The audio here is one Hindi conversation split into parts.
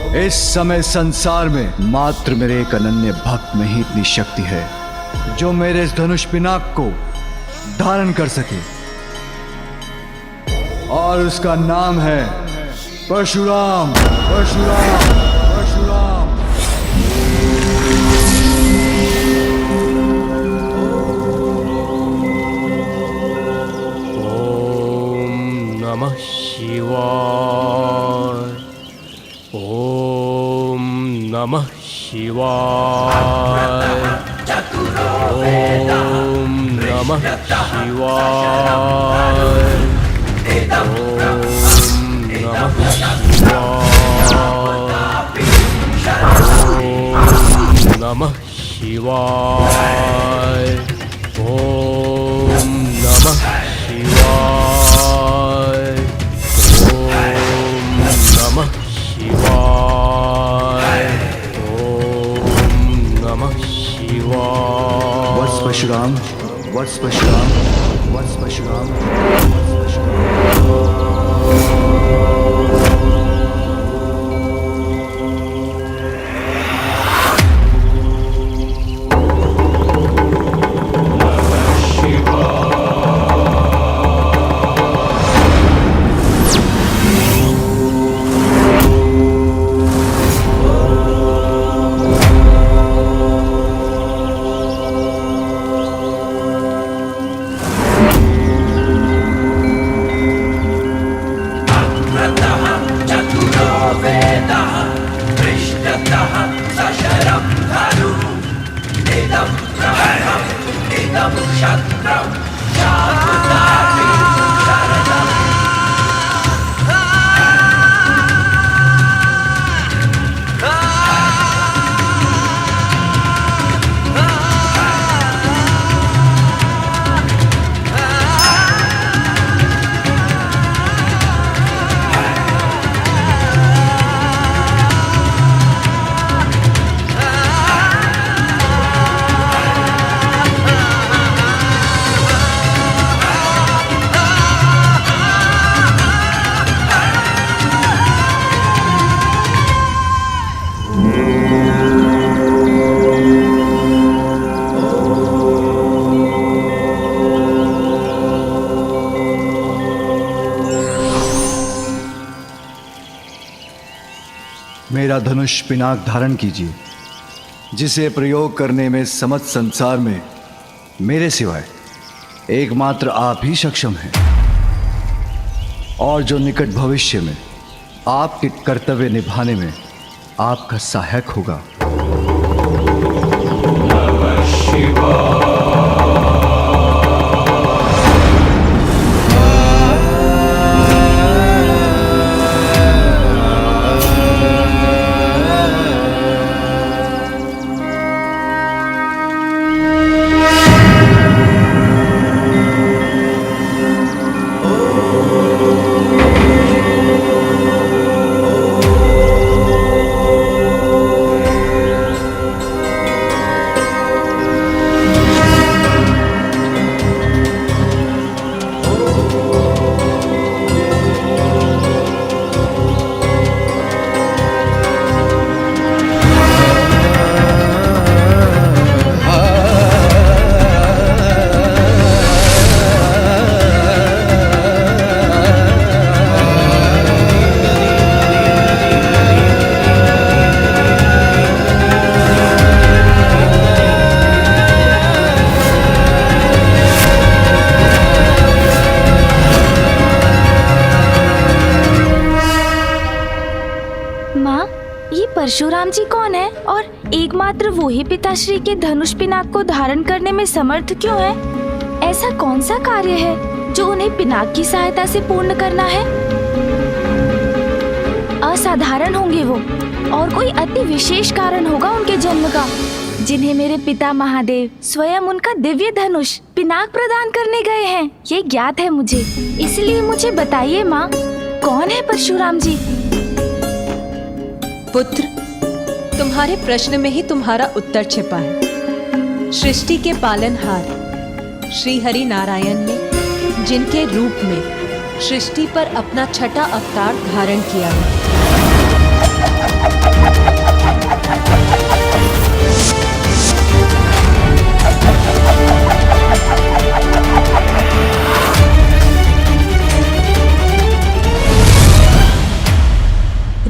इस समय संसार में मात्र मेरे एक अनन्य भक्त में ही इतनी शक्ति है जो मेरे इस धनुष पिनाक को धारण कर सके, और उसका नाम है परशुराम। परशुराम, परशुराम। ओम नमः शिवाय। ओम नमः शिवाय। ओम नमः शिवाय। नमः शिवाय। ओम नमः शिवाय। ओम नमः शिवाय। ओम नमः शिवाय। वत्स परशुराम, वत्स परशुराम, वत्स परशुराम, वत्स मेरा धनुष पिनाक धारण कीजिए, जिसे प्रयोग करने में समस्त संसार में मेरे सिवाय एकमात्र आप ही सक्षम हैं, और जो निकट भविष्य में आपके कर्तव्य निभाने में आपका सहायक होगा। नमः शिवाय। परशुराम जी कौन है और एकमात्र वो ही पिताश्री के धनुष पिनाक को धारण करने में समर्थ क्यों है? ऐसा कौन सा कार्य है जो उन्हें पिनाक की सहायता से पूर्ण करना है? असाधारण होंगे वो, और कोई अति विशेष कारण होगा उनके जन्म का, जिन्हें मेरे पिता महादेव स्वयं उनका दिव्य धनुष पिनाक प्रदान करने गए हैं। ये ज्ञात है मुझे, इसलिए मुझे बताइए माँ, कौन है परशुराम जी? पुत्र, तुम्हारे प्रश्न में ही तुम्हारा उत्तर छिपा है। सृष्टि के पालनहार श्री हरि नारायण ने जिनके रूप में सृष्टि पर अपना छठा अवतार धारण किया है,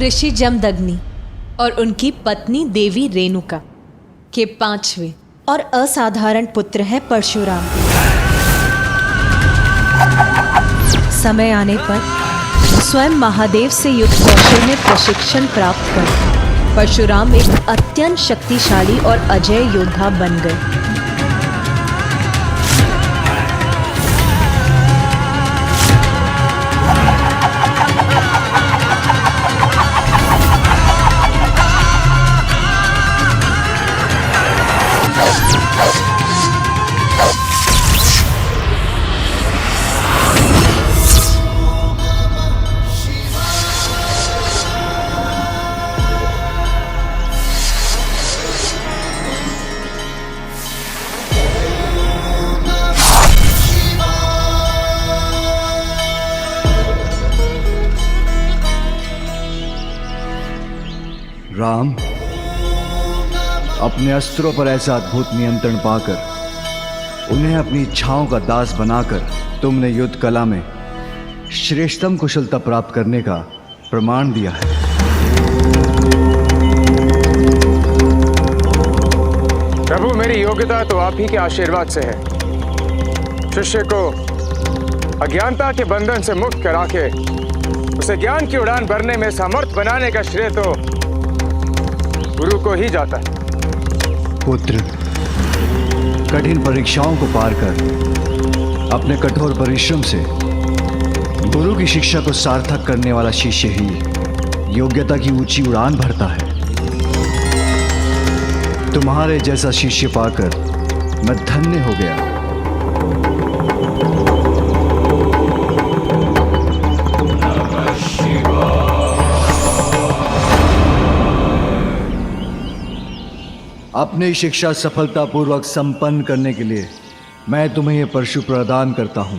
ऋषि जमदग्नि और उनकी पत्नी देवी रेणुका के 5वें और असाधारण पुत्र है परशुराम। समय आने पर स्वयं महादेव से युद्ध कौशल में प्रशिक्षण प्राप्त कर परशुराम एक अत्यंत शक्तिशाली और अजय योद्धा बन गए। राम, अपने अस्त्रों पर ऐसा अद्भुत नियंत्रण पाकर उन्हें अपनी इच्छाओं का दास बनाकर तुमने युद्ध कला में श्रेष्ठतम कुशलता प्राप्त करने का प्रमाण दिया है। प्रभु, मेरी योग्यता तो आप ही के आशीर्वाद से है। शिष्य को अज्ञानता के बंधन से मुक्त करा के उसे ज्ञान की उड़ान भरने में समर्थ बनाने का श्रेय तो गुरु को ही जाता है। पुत्र, कठिन परीक्षाओं को पार कर अपने कठोर परिश्रम से गुरु की शिक्षा को सार्थक करने वाला शिष्य ही योग्यता की ऊंची उड़ान भरता है। तुम्हारे जैसा शिष्य पाकर मैं धन्य हो गया। अपनी शिक्षा सफलतापूर्वक संपन्न करने के लिए मैं तुम्हें यह परशु प्रदान करता हूं,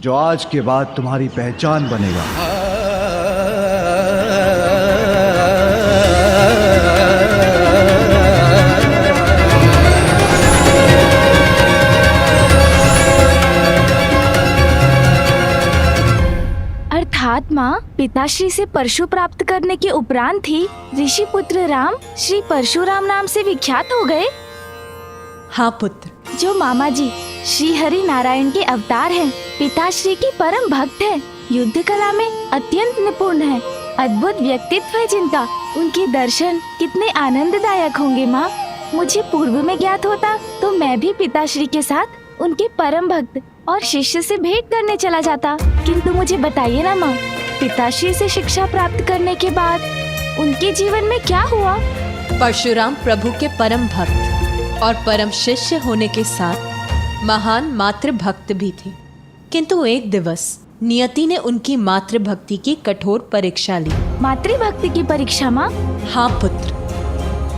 जो आज के बाद तुम्हारी पहचान बनेगा। अर्थात माँ, पिताश्री से परशु प्राप्त करने के उपरांत ही ऋषि पुत्र राम श्री परशुराम नाम से विख्यात हो गए। हाँ पुत्र, जो मामा जी श्री हरि नारायण के अवतार हैं, पिताश्री की परम भक्त हैं, युद्ध कला में अत्यंत निपुण हैं, अद्भुत व्यक्तित्व है जिनका, उनके दर्शन कितने आनंददायक होंगे माँ। मुझे पूर्व में ज्ञात होता तो मैं भी पिताश्री के साथ उनके परम भक्त और शिष्य से भेंट करने चला जाता। किंतु मुझे बताइए ना माँ, पिताश्री से शिक्षा प्राप्त करने के बाद उनके जीवन में क्या हुआ? परशुराम प्रभु के परम भक्त और परम शिष्य होने के साथ महान मातृ भक्त भी थे। किंतु एक दिवस नियति ने उनकी मातृ भक्ति की कठोर परीक्षा ली। मातृ भक्ति की परीक्षा माँ? हाँ पुत्र,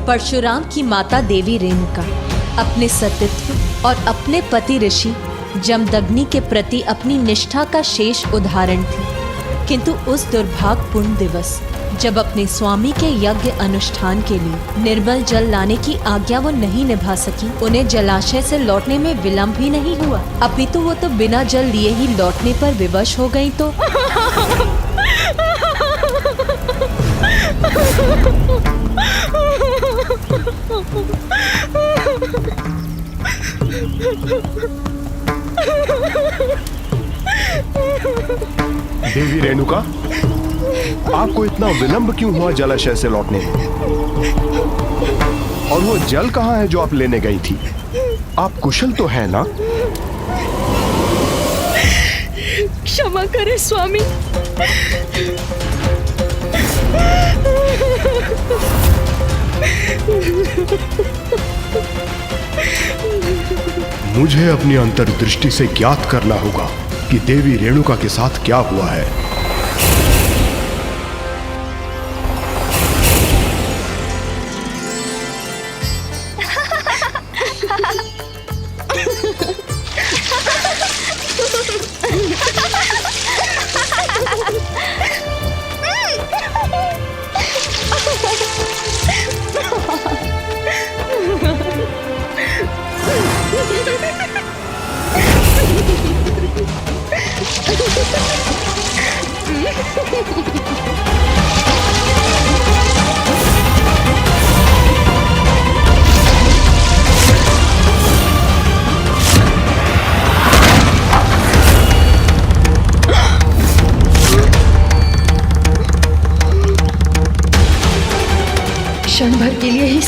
परशुराम की माता देवी रेणुका अपने सतीत्व और अपने पति ऋषि जमदग्नि के प्रति अपनी निष्ठा का शेष उदाहरण थी। किंतु उस दुर्भाग्यपूर्ण दिवस जब अपने स्वामी के यज्ञ अनुष्ठान के लिए निर्मल जल लाने की आज्ञा वो नहीं निभा सकी, उन्हें जलाशय से लौटने में विलंब ही नहीं हुआ, अपितु वो तो बिना जल लिए ही लौटने पर विवश हो गई। तो देवी रेणुका, आपको इतना विलंब क्यों हुआ जलाशय से लौटने में? और वो जल कहाँ है जो आप लेने गई थी? आप कुशल तो है ना? क्षमा करें स्वामी। मुझे अपनी अंतर्दृष्टि से ज्ञात करना होगा कि देवी रेणुका के साथ क्या हुआ है।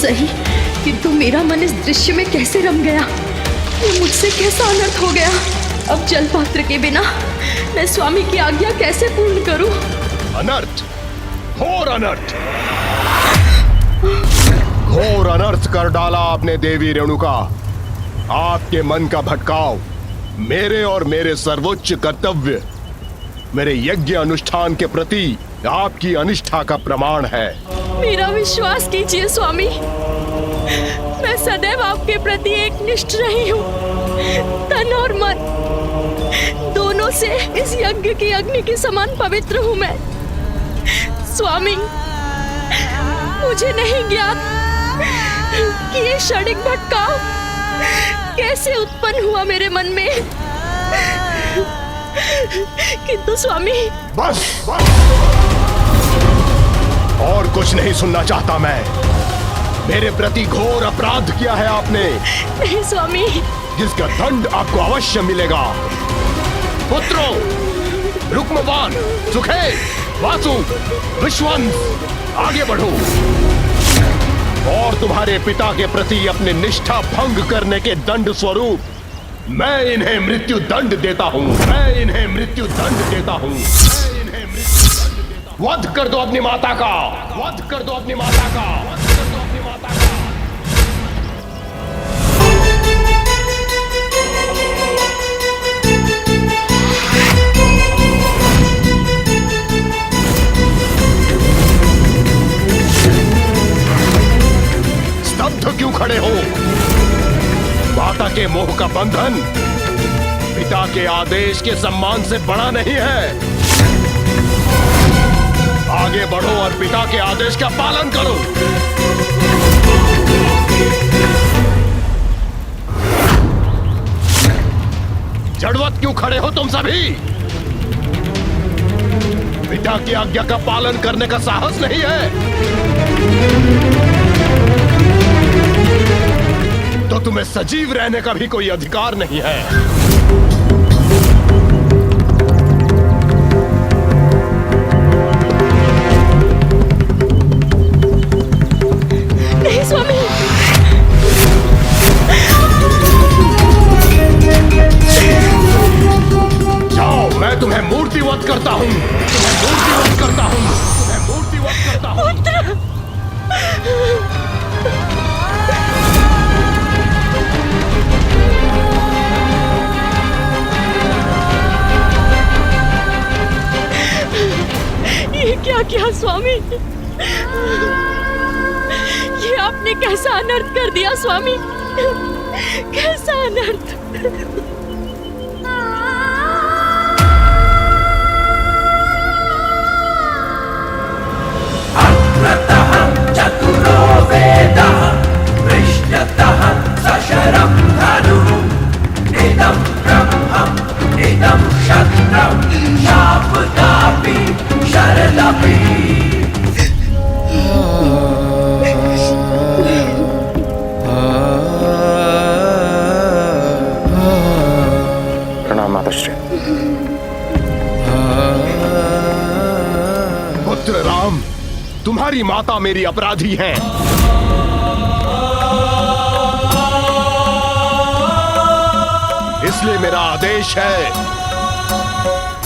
सही, किंतु मेरा मन इस दृश्य में कैसे रम गया। ये मुझसे कैसा अनर्थ हो गया। अब जल पात्र के बिना मैं स्वामी की आज्ञा कैसे पूर्ण करूं? अनर्थ, घोर अनर्थ, घोर अनर्थ कर डाला आपने देवी रेणुका। आपके मन का भटकाव मेरे और मेरे सर्वोच्च कर्तव्य, मेरे यज्ञ अनुष्ठान के प्रति आपकी अनिष्ठा का प्रमाण है। मेरा विश्वास कीजिए स्वामी, मैं सदैव आपके प्रति एक निष्ठ रही हूँ। तन और मन दोनों से इस यज्ञ की अग्नि के समान पवित्र हूँ मैं। स्वामी, मुझे नहीं ज्ञात कि ये क्षणिक भटकाव कैसे उत्पन्न हुआ मेरे मन में, किंतु स्वामी। बस, बस। और कुछ नहीं सुनना चाहता मैं। मेरे प्रति घोर अपराध किया है आपने। नहीं स्वामी, जिसका दंड आपको अवश्य मिलेगा। पुत्रों, रुक्मवान, सुखे, वासु, विश्वंस, आगे बढ़ो और तुम्हारे पिता के प्रति अपने निष्ठा भंग करने के दंड स्वरूप मैं इन्हें मृत्यु दंड देता हूँ। मैं इन्हें मृत्यु दंड देता हूँ। वध कर दो अपनी माता का, वध कर दो अपनी माता का, वध कर दो अपनी माता का। स्तब्ध क्यों खड़े हो? माता के मोह का बंधन पिता के आदेश के सम्मान से बड़ा नहीं है। आगे बढ़ो और पिता के आदेश का पालन करो। जड़वत क्यों खड़े हो तुम सभी? पिता की आज्ञा का पालन करने का साहस नहीं है तो तुम्हें सजीव रहने का भी कोई अधिकार नहीं है। नहीं स्वामी। जाओ, मैं तुम्हें मूर्तिवत करता हूँ, तुम्हें मूर्तिवत करता हूँ, तुम्हें मूर्तिवत करता हूँ। ये क्या किया स्वामी? ये आपने कैसा अनर्थ कर दिया स्वामी, कैसा अनर्थ। अग्रतः चतुरो वेदः पृष्ठतः सशरं धनुः इदं ब्रह्मम् इदं क्षत्रं शापदापि शरदपि। प्रणाम माताश्री। पुत्र राम, तुम्हारी माता मेरी अपराधी हैं। इसलिए मेरा आदेश है,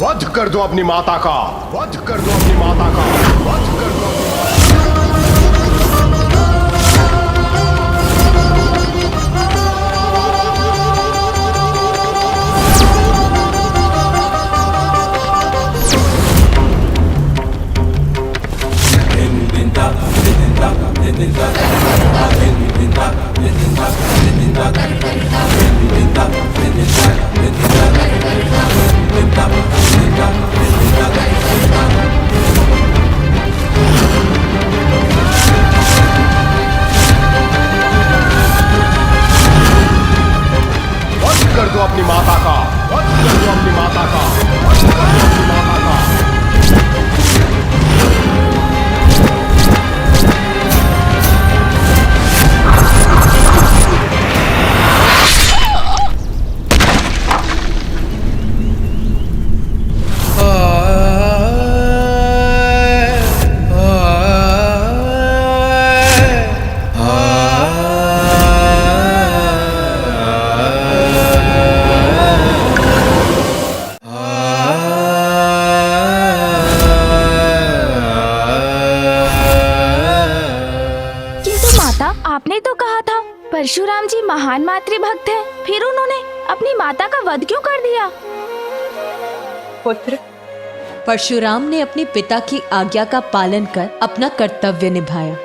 वध कर दो अपनी माता का, वध कर दो अपनी माता का, वध कर दो अपनी माता का। परशुराम जी महान मातृभक्त हैं, फिर उन्होंने अपनी माता का वध क्यों कर दिया? पुत्र, परशुराम ने अपने पिता की आज्ञा का पालन कर अपना कर्तव्य निभाया,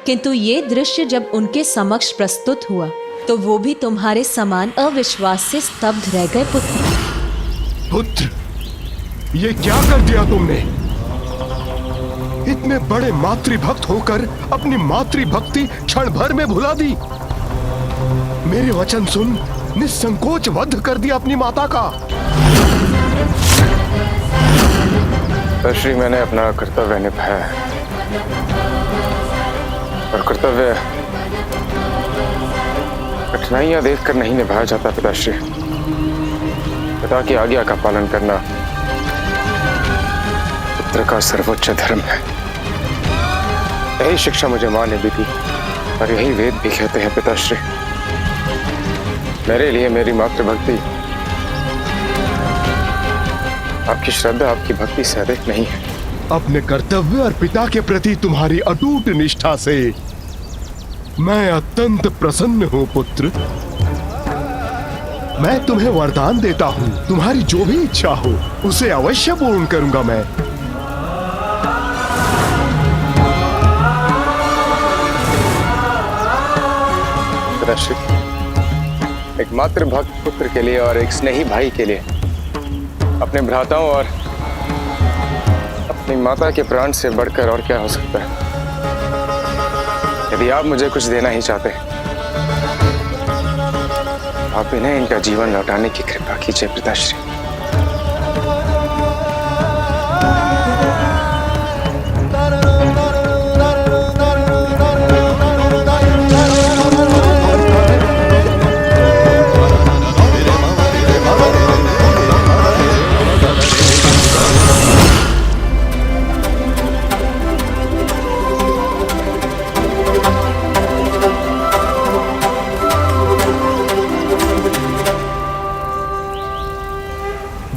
किंतु ये दृश्य जब उनके समक्ष प्रस्तुत हुआ तो वो भी तुम्हारे समान अविश्वास से स्तब्ध रह गए। पुत्र, ये क्या कर दिया तुमने? इतने बड़े मातृभक्त होकर अपनी मातृभक्ति क्षण भर में भुला दी। मेरे वचन सुन निसंकोच वध कर दिया अपनी माता का। श्री, मैंने अपना कर्तव्य निभाया है और कर्तव्य कठिनाइयां देखकर नहीं निभाया जाता पिताश्री। पिता की आज्ञा का पालन करना पुत्र का सर्वोच्च धर्म है। यही शिक्षा मुझे मां ने दी थी और यही वेद भी कहते हैं पिताश्री। मेरे लिए मेरी मातृभक्ति आपकी श्रद्धा, आपकी भक्ति से अधिक नहीं है। अपने कर्तव्य और पिता के प्रति तुम्हारी अटूट निष्ठा से मैं अत्यंत प्रसन्न हूं पुत्र। मैं तुम्हें वरदान देता हूं, तुम्हारी जो भी इच्छा हो उसे अवश्य पूर्ण करूंगा मैं। पिताश्री, एक मातृभक्त पुत्र के लिए और एक स्नेही भाई के लिए अपने भ्राताओं और अपनी माता के प्राण से बढ़कर और क्या हो सकता है। यदि आप मुझे कुछ देना ही चाहते हैं, आप इन्हें इनका जीवन लौटाने की कृपा कीजिए पिताश्री।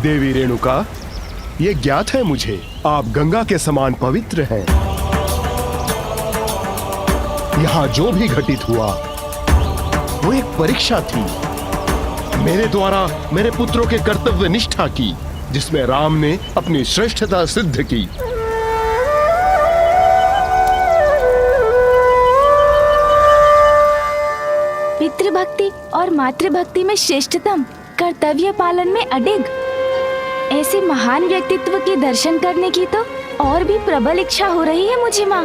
देवी रेणुका, ये ज्ञात है मुझे, आप गंगा के समान पवित्र हैं। यहाँ जो भी घटित हुआ वो एक परीक्षा थी मेरे द्वारा मेरे पुत्रों के कर्तव्य निष्ठा की, जिसमें राम ने अपनी श्रेष्ठता सिद्ध की। पितृभक्ति और मातृभक्ति में श्रेष्ठतम, कर्तव्य पालन में अडिग, ऐसे महान व्यक्तित्व के दर्शन करने की तो और भी प्रबल इच्छा हो रही है मुझे माँ।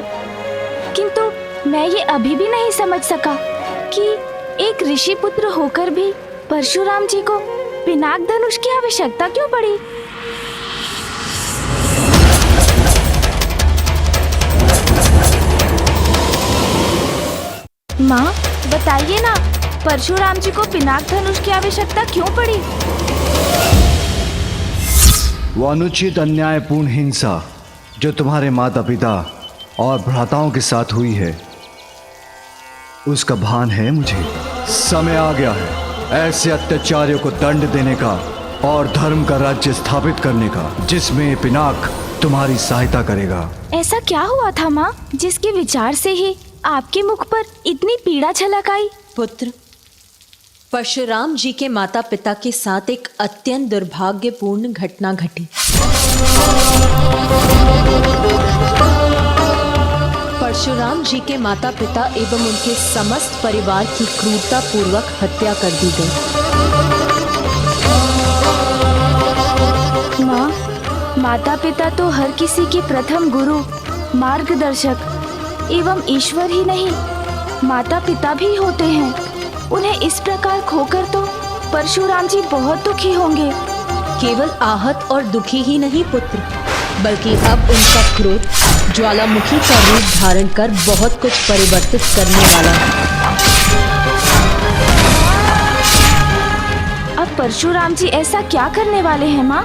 किंतु मैं ये अभी भी नहीं समझ सका कि एक ऋषि पुत्र होकर भी परशुराम जी को पिनाक धनुष की आवश्यकता क्यों पड़ी। माँ बताइए ना, परशुराम जी को पिनाक धनुष की आवश्यकता क्यों पड़ी? वो अनुचित अन्यायपूर्ण हिंसा जो तुम्हारे माता पिता और भ्राताओं के साथ हुई है, उसका भान है मुझे। समय आ गया है ऐसे अत्याचारियों को दंड देने का और धर्म का राज्य स्थापित करने का, जिसमें पिनाक तुम्हारी सहायता करेगा। ऐसा क्या हुआ था माँ, जिसके विचार से ही आपके मुख पर इतनी पीड़ा झलक आई? पुत्र, परशुराम जी के माता पिता के साथ एक अत्यंत दुर्भाग्यपूर्ण घटना घटी। परशुराम जी के माता पिता एवं उनके समस्त परिवार की क्रूरता पूर्वक हत्या कर दी गई। माँ, माता पिता तो हर किसी के प्रथम गुरु, मार्गदर्शक एवं ईश्वर ही नहीं, माता पिता भी होते हैं। उन्हें इस प्रकार खोकर तो परशुराम जी बहुत दुखी होंगे। केवल आहत और दुखी ही नहीं पुत्र, बल्कि अब उनका क्रोध ज्वालामुखी का रूप धारण कर बहुत कुछ परिवर्तित करने वाला है। अब परशुराम जी ऐसा क्या करने वाले हैं माँ?